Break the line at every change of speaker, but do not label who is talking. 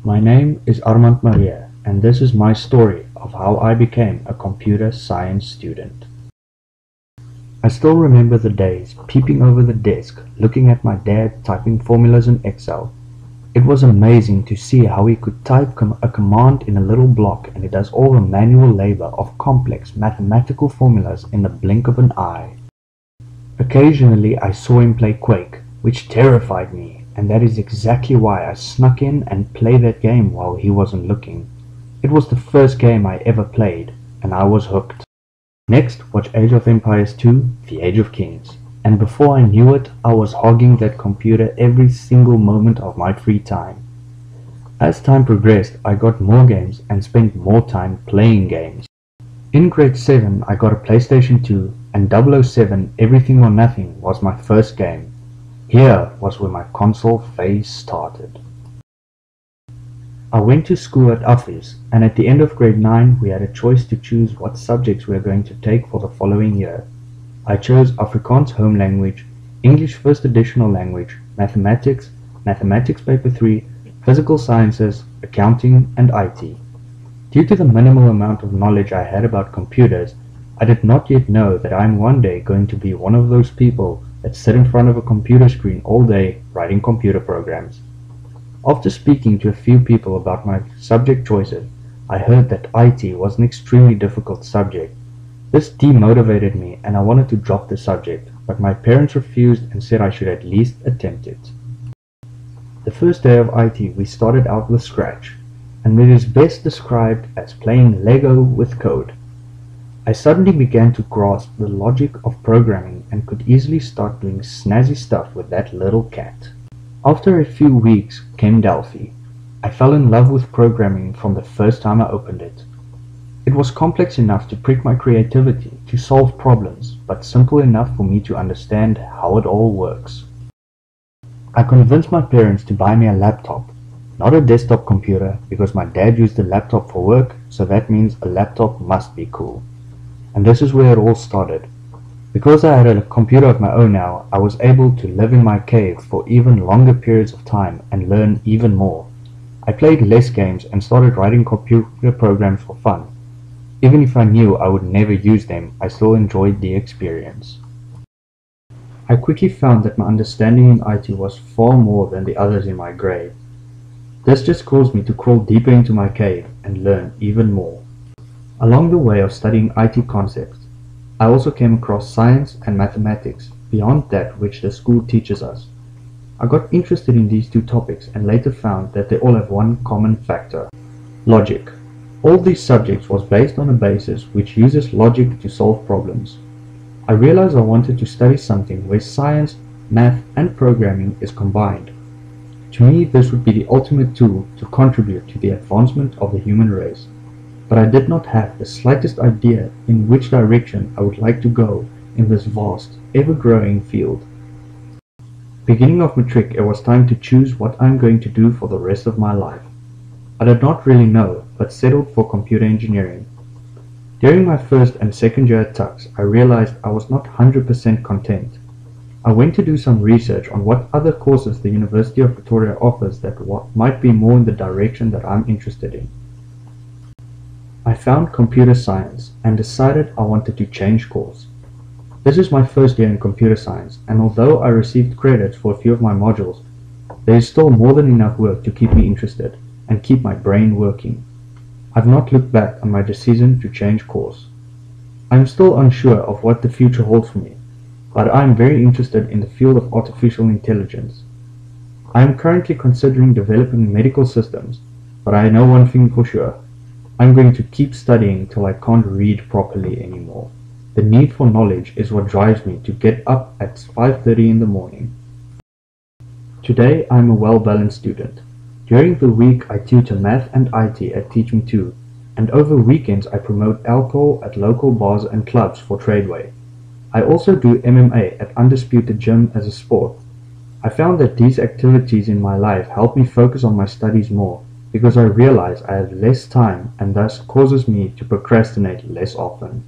My name is Armand Maree, and this is my story of how I became a computer science student. I still remember the days peeping over the desk, looking at my dad typing formulas in Excel. It was amazing to see how he could type a command in a little block and it does all the manual labor of complex mathematical formulas in the blink of an eye. Occasionally I saw him play Quake, which terrified me, and that is exactly why I snuck in and played that game while he wasn't looking. It was the first game I ever played, and I was hooked. Next, watch Age of Empires 2, The Age of Kings. And before I knew it, I was hogging that computer every single moment of my free time. As time progressed, I got more games and spent more time playing games. In grade 7, I got a PlayStation 2, and 007 Everything or Nothing was my first game. Here was where my console phase started. I went to school at Office, and at the end of grade 9 we had a choice to choose what subjects we were going to take for the following year. I chose Afrikaans Home Language, English First Additional Language, Mathematics, Mathematics Paper 3, Physical Sciences, Accounting, and IT. Due to the minimal amount of knowledge I had about computers, I did not yet know that I am one day going to be one of those people that sit in front of a computer screen all day writing computer programs. After speaking to a few people about my subject choices, I heard that IT was an extremely difficult subject. This demotivated me and I wanted to drop the subject, but my parents refused and said I should at least attempt it. The first day of IT we started out with Scratch, and it is best described as playing Lego with code. I suddenly began to grasp the logic of programming and could easily start doing snazzy stuff with that little cat. After a few weeks came Delphi. I fell in love with programming from the first time I opened it. It was complex enough to prick my creativity, to solve problems, but simple enough for me to understand how it all works. I convinced my parents to buy me a laptop, not a desktop computer, because my dad used a laptop for work, so that means a laptop must be cool. And this is where it all started. Because I had a computer of my own now, I was able to live in my cave for even longer periods of time and learn even more. I played less games and started writing computer programs for fun. Even if I knew I would never use them, I still enjoyed the experience. I quickly found that my understanding in IT was far more than the others in my grade. This just caused me to crawl deeper into my cave and learn even more. Along the way of studying IT concepts, I also came across science and mathematics beyond that which the school teaches us. I got interested in these two topics and later found that they all have one common factor: logic. All these subjects was based on a basis which uses logic to solve problems. I realized I wanted to study something where science, math, and programming is combined. To me, this would be the ultimate tool to contribute to the advancement of the human race. But I did not have the slightest idea in which direction I would like to go in this vast, ever-growing field. Beginning of matric, it was time to choose what I am going to do for the rest of my life. I did not really know, but settled for computer engineering. During my first and second year at Tux, I realized I was not 100% content. I went to do some research on what other courses the University of Pretoria offers that might be more in the direction that I'm interested in. I found computer science and decided I wanted to change course. This is my first year in computer science, and although I received credits for a few of my modules, there is still more than enough work to keep me interested and keep my brain working. I've not looked back on my decision to change course. I am still unsure of what the future holds for me, but I am very interested in the field of artificial intelligence. I am currently considering developing medical systems, but I know one thing for sure. I'm going to keep studying till I can't read properly anymore. The need for knowledge is what drives me to get up at 5:30 in the morning. Today I am a well-balanced student. During the week I tutor math and IT at Teach Me Too, and over weekends I promote alcohol at local bars and clubs for Tradeway. I also do MMA at Undisputed Gym as a sport. I found that these activities in my life help me focus on my studies more, because I realize I have less time and thus causes me to procrastinate less often.